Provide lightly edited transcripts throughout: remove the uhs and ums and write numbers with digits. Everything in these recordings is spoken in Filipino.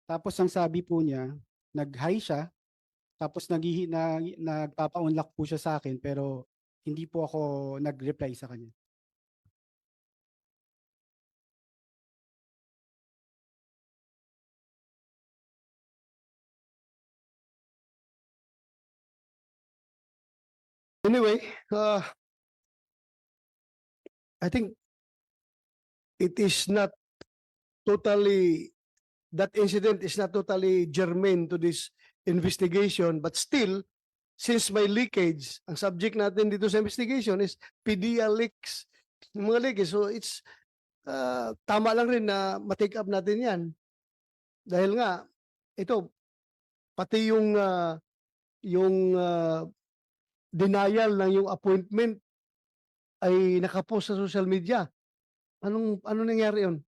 Tapos ang sabi po niya, nag-hi siya, tapos nagpapa-unlock po siya sa akin pero hindi po ako nag-reply sa kanya. Anyway, I think it is not totally, that incident is not totally germane to this investigation, but still, since may leakage, ang subject natin dito sa investigation is PDEA leaks, yung mga leakage. So it's tama lang rin na ma-take up natin yan. Dahil nga, ito, pati yung denial ng yung appointment ay nakapost sa social media. Ano nangyari yun?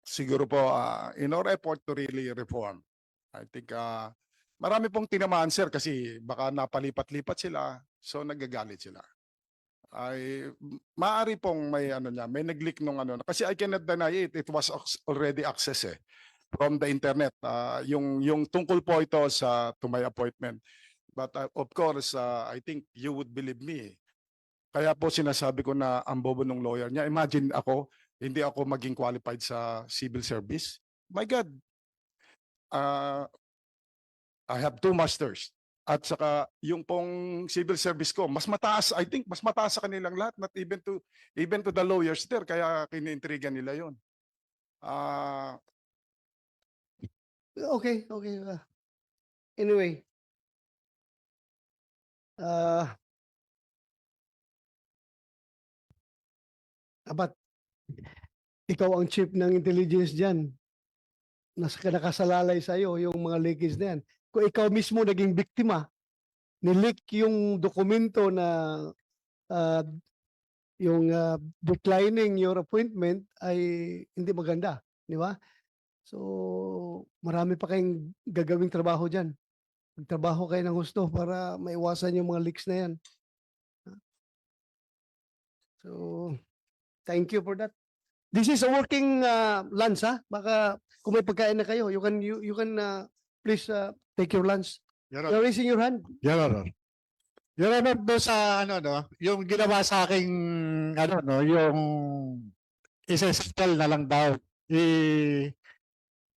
Siguro po, in our effort to really reform, I think marami pong tinamaan, sir, kasi baka napalipat-lipat sila, so nagagalit sila. Ay maaari pong may ano niya, may nag-leak nung ano, kasi I cannot deny it, it was already access from the internet. Yung tungkol po ito sa to my appointment. But of course, I think you would believe me. Kaya po sinasabi ko na ang bobo ng lawyer niya. Imagine ako, hindi ako maging qualified sa civil service. My God, I have 2 masters. At saka yung pong civil service ko, mas mataas, I think, mas mataas sa kanilang lahat, not even to the lawyers there, kaya kiniintriga nila yon. Okay. Anyway, abat, ikaw ang chief ng intelligence dyan. Nakasalalay sa'yo yung mga leakage na yan. Kung ikaw mismo naging biktima, nileak yung dokumento na declining your appointment ay hindi maganda. Di ba? So, marami pa kayong gagawing trabaho dyan. Magtrabaho kayo ng gusto para maiwasan yung mga leaks na yan. So, thank you for that. This is a working lunch, ha? Baka kung may pagkain na kayo, you can please take your lunch. Your You're raising your hand. Your Honor. Your Honor, doon sa ano no, yung ginawa sa aking ano no, yung isa-settle na lang daw.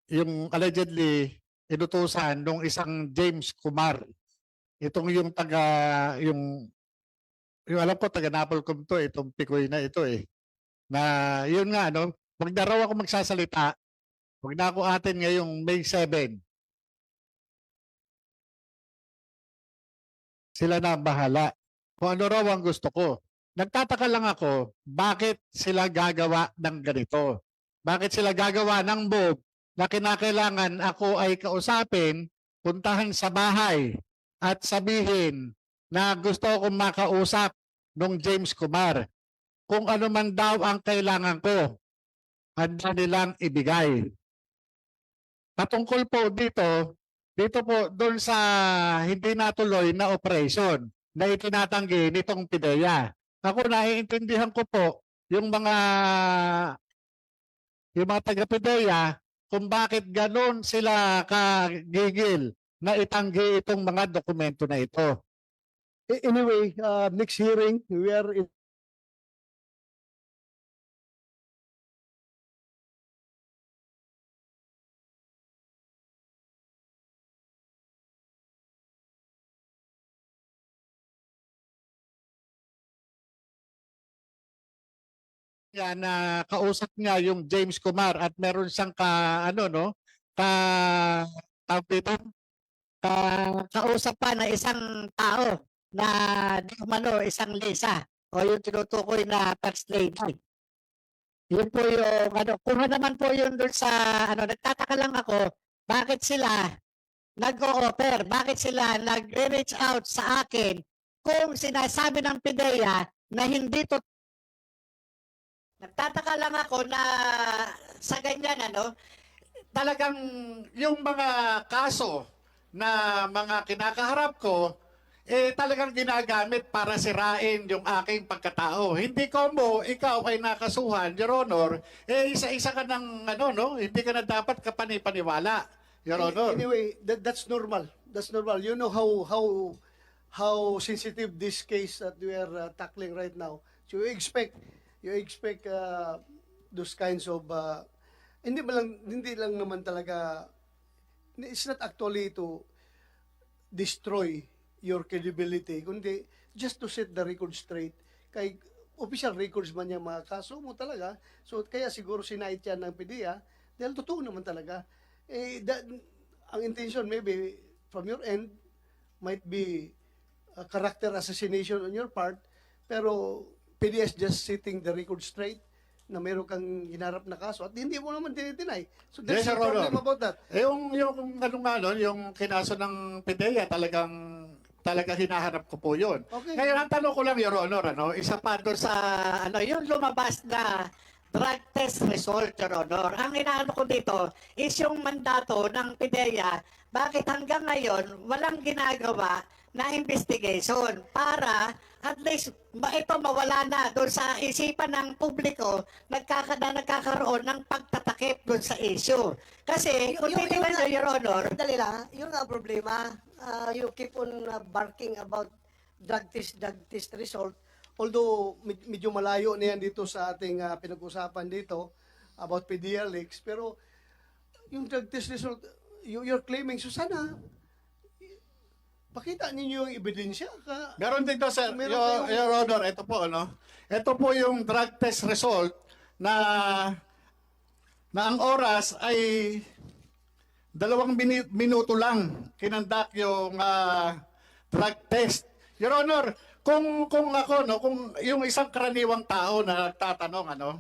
Yung allegedly inutusan nung isang James Kumar. Itong yung yung alam ko taga Napolcom to, itong Picoy na ito Na yun nga no, wag na raw ako magsasalita. Wag na ako atin ngayong May 7. Sila na ang bahala. Kung ano raw ang gusto ko. Nagtataka lang ako, bakit sila gagawa ng ganito? Bakit sila gagawa ng move na kinakailangan ako ay kausapin, puntahan sa bahay at sabihin na gusto akong makausap nung James Kumar. Kung ano man daw ang kailangan ko, handa nilang ibigay. Patungkol po dito po doon sa hindi natuloy na operation na itinatanggi nitong PIDEA. Ako naiintindihan ko po yung mga taga-PIDEA kung bakit ganon sila kagigil na itanggi itong mga dokumento na ito. Anyway, next hearing, we are in Yan na kausap niya yung James Kumar at meron siyang kausap pa na isang tao na di umano isang Lisa o yung tinutukoy na first lady. Yun po yung kung naman po yun doon sa nagtataka lang ako, bakit sila nag-o-offer, bakit sila nag-reach out sa akin kung sinasabi ng PIDEA na hindi to. Nagtataka lang ako na sa ganyan talagang yung mga kaso na mga kinakaharap ko, talagang ginagamit para sirain yung aking pagkatao. Hindi ko mo, ikaw ay nakasuhan, Your Honor, isa-isa ka ng, hindi ka na dapat kapanipaniwala, Your Honor. Anyway, that's normal. That's normal. You know how sensitive this case that we are tackling right now. So you expect those kinds of hindi lang naman talaga, it's not actually to destroy your credibility, kundi just to set the record straight. Kay official records man yung mga kaso mo talaga. So kaya siguro sinait yan ng PDEA dahil totoo naman talaga. Ang intention maybe from your end might be a character assassination on your part, pero PDEA is just setting the record straight na meron kang hinarap na kaso at hindi mo naman dinay. So there's Yes, no Your Honor. problem about that. Yung kinaso ng PDEA, talagang hinaharap ko po yun. Okay. Ngayon, ang tanong ko lang, Your Honor, isa pa doon sa yung lumabas na drug test result, Your Honor. Ang inaano ko dito is yung mandato ng PDEA, bakit hanggang ngayon walang ginagawa na investigation para at least ito mawala na doon sa isipan ng publiko nagkakaroon ng pagtatakip doon sa issue. Kasi kung titignan nyo, Your Honor, Dali lang, yun ang problema. You keep on barking about drug test result. Although medyo malayo na yan dito sa ating pinag-usapan dito about PDEA leaks, pero yung drug test result, you're claiming, so sana pakita ninyo yung ebidensya. Meron din to, sir. Meron Your Honor, ito po, Ito po yung drug test result na ang oras ay 2 minuto lang kinandak yung drug test. Your Honor, kung ako, kung yung isang karaniwang tao na nagtatanong,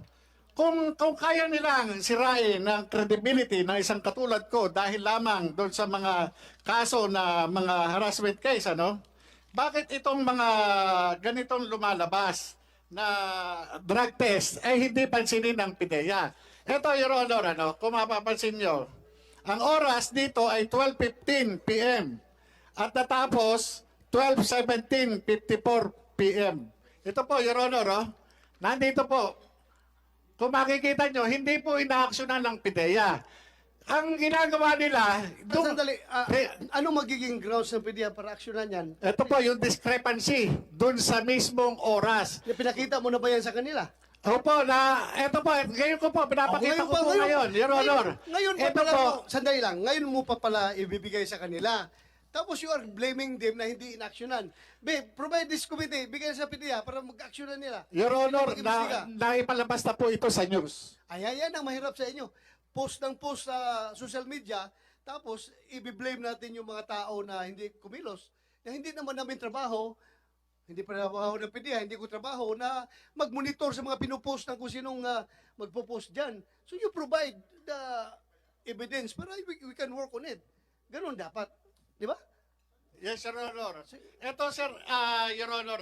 kung kaya nilang sirain ang credibility ng isang katulad ko dahil lamang doon sa mga kaso na mga harassment case, bakit itong mga ganitong lumalabas na drug test ay hindi pansinin ng PDEA? Ito, Your Honor, kung mapapansin nyo, ang oras dito ay 12:15 p.m. at natapos 12:17:54 p.m. Ito po, Your Honor, nandito po. Kung makikita nyo, hindi po inaaksyonan ng PDEA. Ang ginagawa nila, Sandali, ano magiging grounds ng PDEA para aksyonan yan? ito po yung discrepancy dun sa mismong oras. Pinakita mo na ba yan sa kanila? Opo, ito po, ngayon ko po, pinapakita ko po ngayon, Your Honor. Ngayon Ito pala, po, sandali lang, ngayon mo pa pala ibibigay sa kanila. Tapos you are blaming them na hindi inaksyonan. Provide this committee, bigay sa PDEA para mag-aksyonan nila. Your Honor, Mag-imbestiga. naipalabas na po ito sa news. Yan ang mahirap sa inyo. Post ng post sa social media, tapos i-blame natin yung mga tao na hindi kumilos, na hindi naman namin trabaho, hindi pa trabaho ng PDEA, hindi ko trabaho na mag-monitor sa mga pinupost ng kung sinong magpo-post dyan. So you provide the evidence para we can work on it. Ganun dapat. Di ba? Yes, Your Honor. Ito, sir, Your Honor,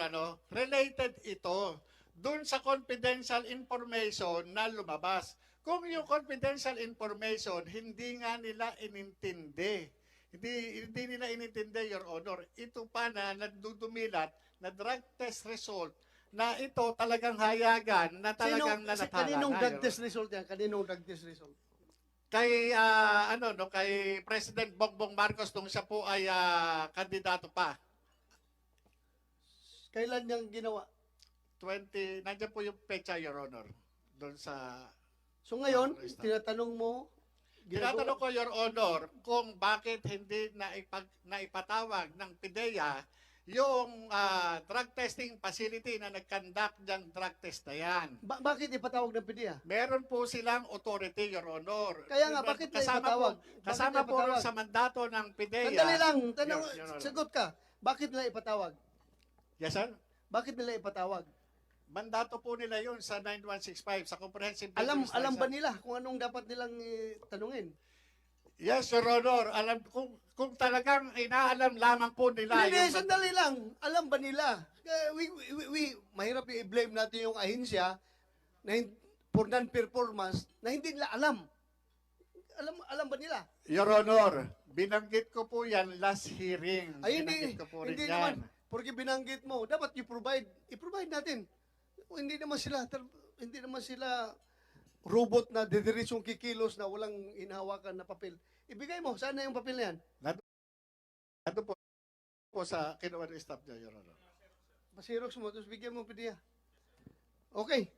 related ito dun sa confidential information na lumabas. Kung yung confidential information, hindi nga nila inintindi. Hindi nila inintindi, Your Honor. Ito pa na nagdudumilat na drug test result na ito talagang hayagan na talagang nanatala. Kaninong drug test result yan? Kaninong drug test result? Kay kay President Bongbong Marcos nung siya po ay kandidato pa. Kailan niyang ginawa? Nandiyan po yung pecha, Your Honor. Doon sa So ngayon, tinatanong mo, tinatanong ko, Your Honor, kung bakit hindi naipatawag ng PDEA yung drug testing facility na nag-conduct ng drug test na yan. bakit ipatawag ng PDEA? Meron po silang authority, Your Honor. Kaya nga, bakit nila ipatawag? Kasama Bakit po nila rin ipatawag? sa mandato ng PDEA. Sandali lang, Your Honor. sagot ka. Bakit nila ipatawag? Yes, sir? Bakit nila ipatawag? Mandato po nila yun sa 9165, sa Comprehensive Alam Business ba License. nila kung anong dapat nilang tanungin? Yes, Your Honor. Alam kung talagang inaalam lamang po nila Hindi, yung sandali lang. Alam ba nila? Mahirap i-blame natin yung ahensya na for non-performance na hindi nila alam. alam ba nila? Your Honor, binanggit ko po yan last hearing. Ay, Binanggit ko po rin hindi yan. naman. Porque binanggit mo, dapat i-provide natin. Hindi naman sila robot na dediretsyong kikilos na walang inhawakan na papel. Ibigay mo, saan na yung papel na yan? Ano po sa kinuha ng staff niya, Your Honor. Pasirox mo, tapos bigyan mo PDEA. Okay.